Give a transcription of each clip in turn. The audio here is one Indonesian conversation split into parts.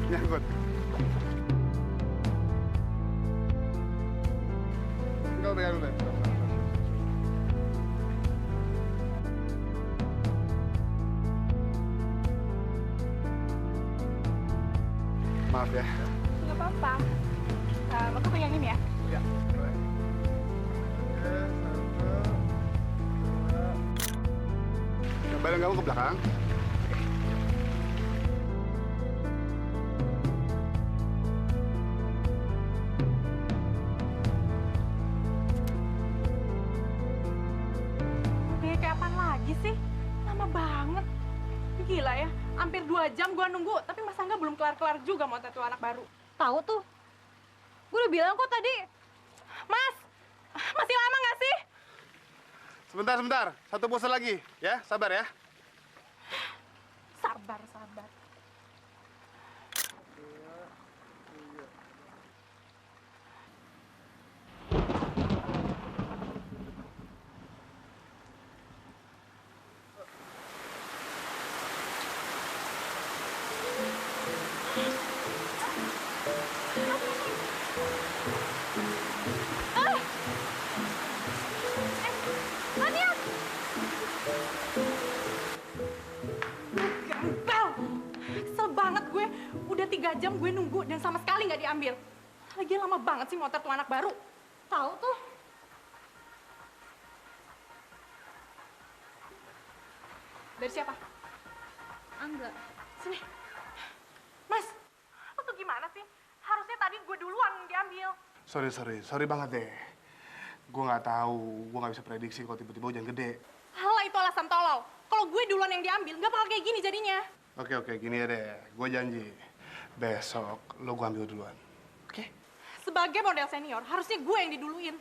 Nyangkut. Enggak, udah. Maaf ya. Nggak apa-apa. Aku pegangin ya. Ya, boleh. Oke, satu, dua. Badan kamu ke belakang. Kayak apaan lagi sih? Lama banget. Gila ya, hampir 2 jam gua nunggu, tapi Mas Angga belum kelar-kelar juga mau tattoo anak baru. Tahu tuh. Gue udah bilang kok tadi. Mas, masih lama nggak sih? Sebentar. Satu pose lagi, ya. Sabar ya. Sabar. Ania! Gembel! Kesel banget gue. Udah 3 jam gue nunggu dan sama sekali nggak diambil. Lagian lama banget sih mau tattoo anak baru. Tahu tuh. Dari siapa? Angga. Sini. Mas, lo tuh gimana sih? Harusnya tadi gue duluan yang diambil. Sorry banget deh. Gue nggak tahu, gue nggak bisa prediksi kalau tiba-tiba hujan gede. Halah, itu alasan tolol. Kalau gue duluan yang diambil, nggak bakal kayak gini jadinya. Oke, gini ya deh. Gue janji, besok lo gue ambil duluan. Oke? Sebagai model senior, harusnya gue yang diduluin.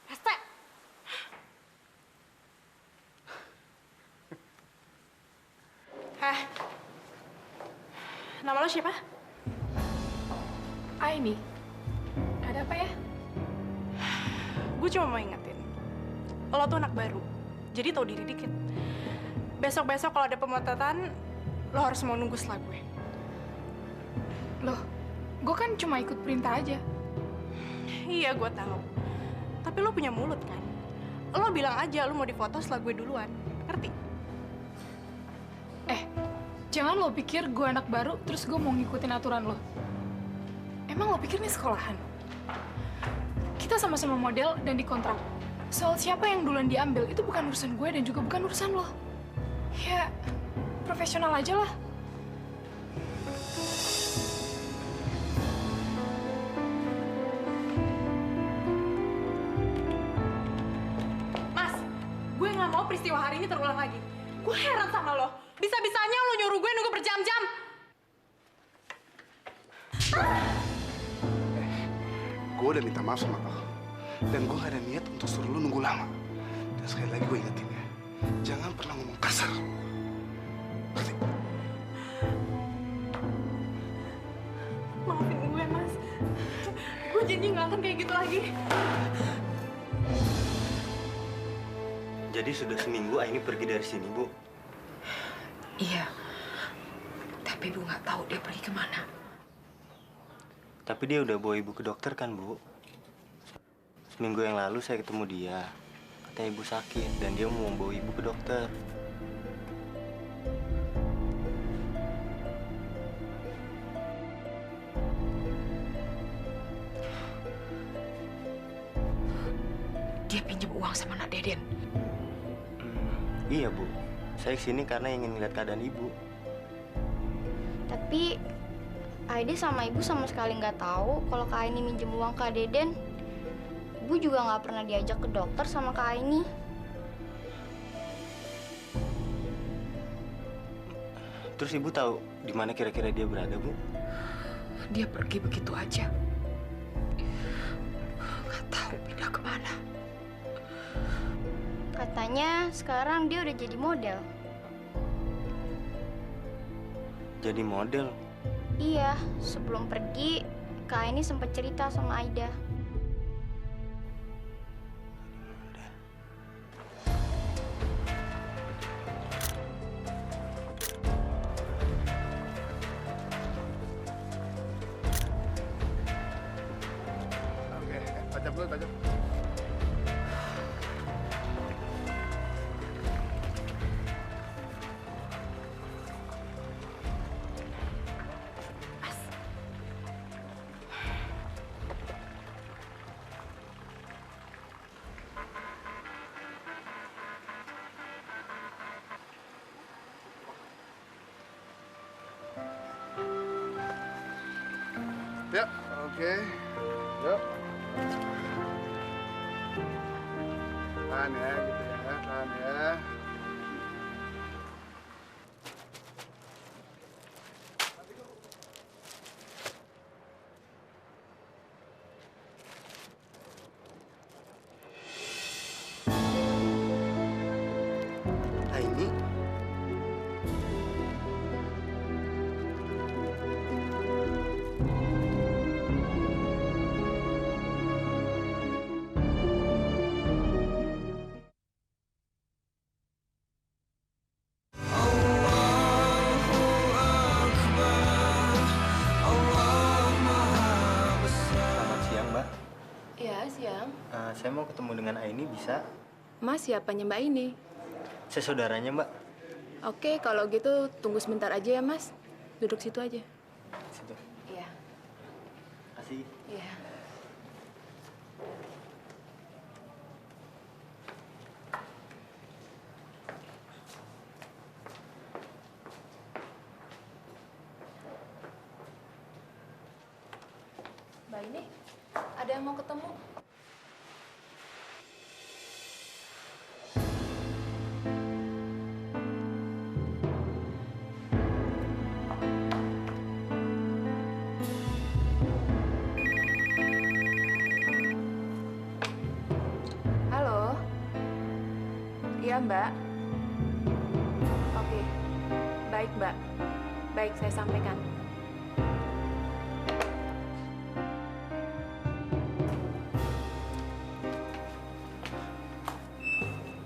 Rese. Heh. Nama lo siapa? Aini, ada apa ya? Gue cuma mau ingetin. Lo tuh anak baru, jadi tahu diri dikit. Besok-besok kalau ada pemotretan, lo harus mau nunggu setelah gue. Loh, gue kan cuma ikut perintah aja. Iya, gue tahu. Tapi lo punya mulut kan? Lo bilang aja lo mau difoto setelah gue duluan. Ngerti? Jangan lo pikir gue anak baru, terus gue mau ngikutin aturan lo. Emang lo pikir nih sekolahan? Kita sama-sama model dan dikontrak. Soal siapa yang duluan diambil, itu bukan urusan gue dan juga bukan urusan lo. Ya, profesional aja lah. Mas, gue nggak mau peristiwa hari ini terulang lagi. Gue heran sama lo. Bisa-bisanya lo nyuruh gue nunggu berjam-jam. Gue udah minta maaf sama lo. Dan gue gak ada niat untuk suruh lo nunggu lama. Dan sekali lagi gue ingetin ya, jangan pernah ngomong kasar. Ngerti? Maafin gue, Mas. Gue janji nggak akan kayak gitu lagi. Jadi sudah seminggu Aini pergi dari sini, Bu. Iya, tapi Ibu nggak tahu dia pergi kemana. Tapi dia udah bawa Ibu ke dokter kan, Bu? Seminggu yang lalu saya ketemu dia. Katanya Ibu sakit dan dia mau membawa Ibu ke dokter. Dia pinjam uang sama Nak Deden. Iya, Bu. Saya kesini karena ingin melihat keadaan Ibu. Tapi Aida sama Ibu sama sekali nggak tahu kalau Kak Aini minjem uang Kak Deden. Ibu juga nggak pernah diajak ke dokter sama Kak Aini. Terus Ibu tahu di mana kira-kira dia berada, Bu? Dia pergi begitu aja. Nggak tahu pindah kemana. Katanya sekarang dia udah jadi model. Jadi model. Iya, sebelum pergi Kak Aini sempat cerita sama Aida. dulu, tajam. Ya, oke. Yuk. Tahan ya, gitu ya. Tahan ya. Aini, selamat siang, Mbak. Ya, siang. Saya mau ketemu dengan Aini, bisa? Mas, siapanya Mbak ini? Saya saudaranya, Mbak. Oke, kalau gitu tunggu sebentar aja ya, Mas. Duduk situ aja. Situ. Iya. Kasih. Iya. Mbak ini, ada yang mau ketemu? Halo? Iya, Mbak. Oke. Baik, Mbak. Baik, saya sampaikan.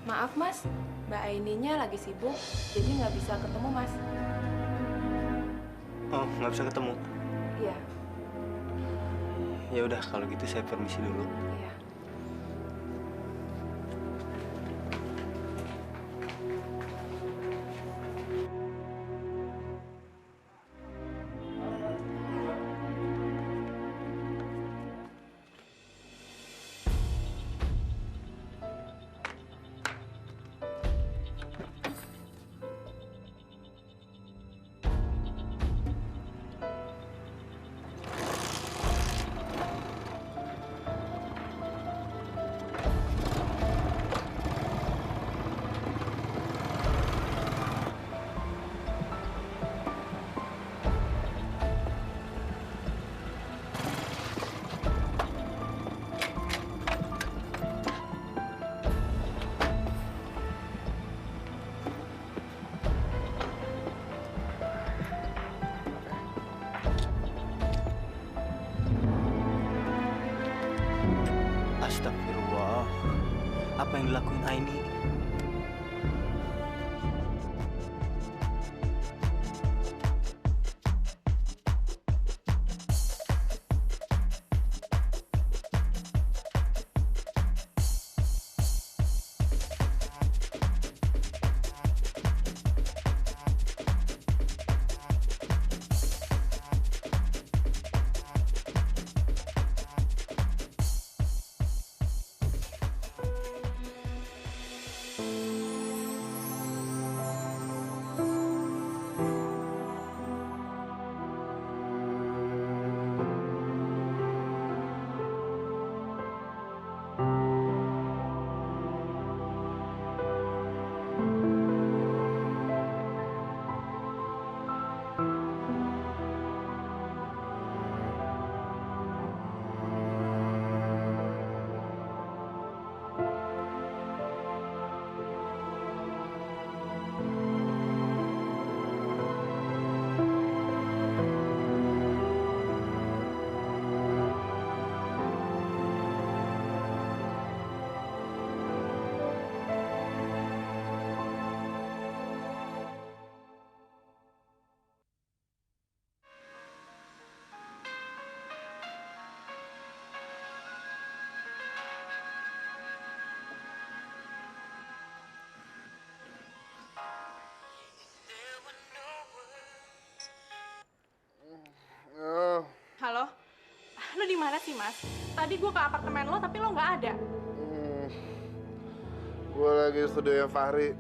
Maaf, Mas. Mbak Aininya lagi sibuk, jadi nggak bisa ketemu, Mas. Oh, nggak bisa ketemu. Iya, Ya udah, kalau gitu saya permisi dulu. iya. Astagfirullah. Apa yang dilakuin Aini? mana sih, Mas? Tadi gue ke apartemen lo, tapi lo nggak ada. Gue lagi di studio yang Fahri.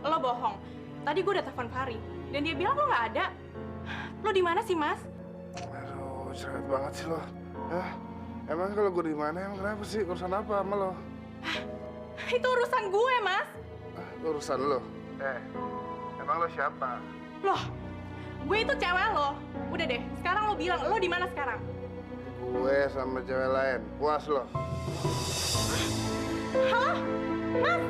Lo bohong. Tadi gue udah telepon Fahri, dan dia bilang lo nggak ada. Lo di mana sih, Mas? Aduh, cerewet banget sih lo. Hah? Emang kalau gue di mana? Emang kenapa sih? Urusan apa sama lo? Itu urusan gue, Mas. Urusan lo? Emang lo siapa? Loh, gue itu cewek lo. Udah deh, sekarang lo bilang lo di mana sekarang? Gue sama cewek lain. Puas lo? Halo? Mas?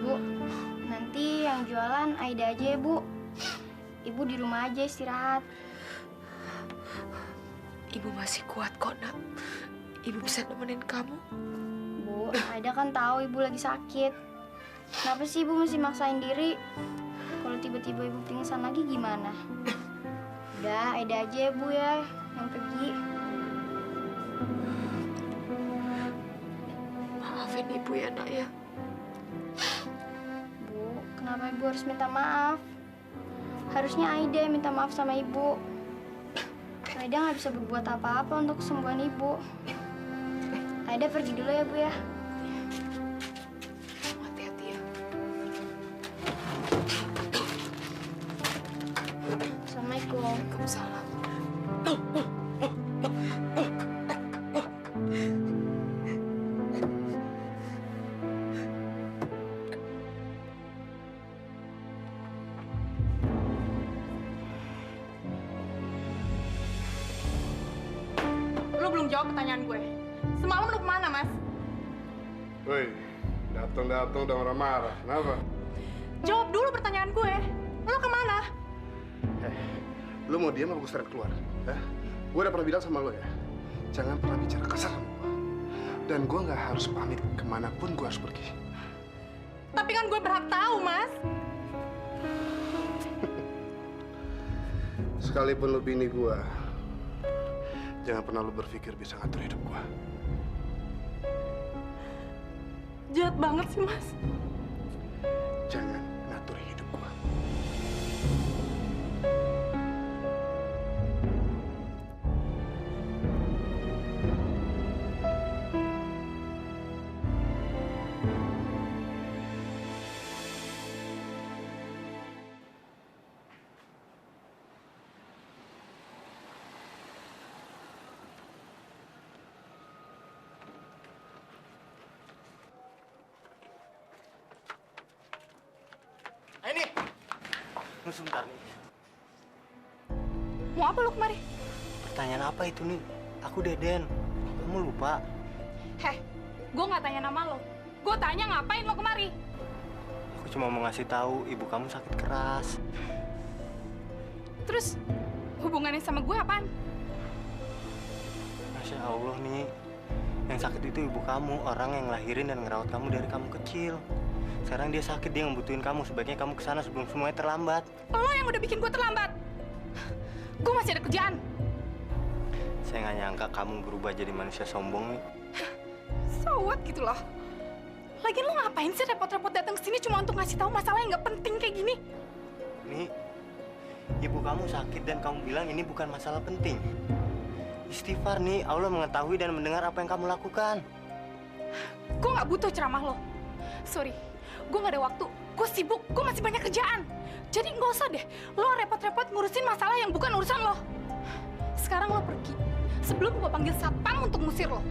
Bu, nanti yang jualan Aida aja ya, Bu. Ibu di rumah aja istirahat. Ibu masih kuat kok, Nak. Ibu bisa nemenin kamu. Bu, Aida kan tahu Ibu lagi sakit. Kenapa sih Ibu mesti maksain diri? Kalau tiba-tiba Ibu pingsan lagi gimana? Udah, Aida aja ya, Bu ya, yang pergi. Maafin Ibu ya, Nak ya. Bu, kenapa Ibu harus minta maaf? Harusnya Aida yang minta maaf sama Ibu. Aida nggak bisa berbuat apa-apa untuk kesembuhan Ibu. Aida pergi dulu ya, Bu ya. Hati-hati ya. Assalamualaikum. Waalaikumsalam. Lo belum jawab pertanyaan gue. Semalam lo kemana, Mas? Woi, datang-datang udah marah-marah. Kenapa? Jawab dulu pertanyaan gue. Lo kemana? Lo mau diam apa gue seret keluar? Gue udah pernah bilang sama lo ya, jangan pernah bicara kasar sama gue. Dan gue nggak harus pamit kemanapun gue harus pergi. Tapi kan gue berhak tahu, Mas. Sekalipun lo bini gue, jangan pernah lo berpikir bisa ngatur hidup gue. Jahat banget sih, Mas. Jangan ngatur hidup gue. Ini. Tunggu sebentar nih. Mau apa lo kemari? Pertanyaan apa itu nih? Aku Deden. Kamu lupa? Heh, gue nggak tanya nama lo. Gue tanya ngapain lo kemari? Aku cuma mau ngasih tahu ibu kamu sakit keras. Terus hubungannya sama gue apaan? Masya Allah nih. Yang sakit itu ibu kamu, orang yang lahirin dan ngerawat kamu dari kamu kecil. Sekarang dia sakit, dia ngebutuhin kamu. Sebaiknya kamu kesana sebelum semuanya terlambat. Lo yang udah bikin gue terlambat. Gue masih ada kerjaan. Saya nggak nyangka kamu berubah jadi manusia sombong nih. So what gitu loh. Lagian lo ngapain sih repot-repot datang ke sini cuma untuk ngasih tahu masalah yang nggak penting kayak gini? Nih, ibu kamu sakit dan kamu bilang ini bukan masalah penting. Istighfar nih, Allah mengetahui dan mendengar apa yang kamu lakukan. Gue nggak butuh ceramah lo. Sorry, gue nggak ada waktu. Gue sibuk, gue masih banyak kerjaan. Jadi nggak usah deh, lo repot-repot ngurusin masalah yang bukan urusan lo. Sekarang lo pergi, sebelum gue panggil satpam untuk ngusir lo.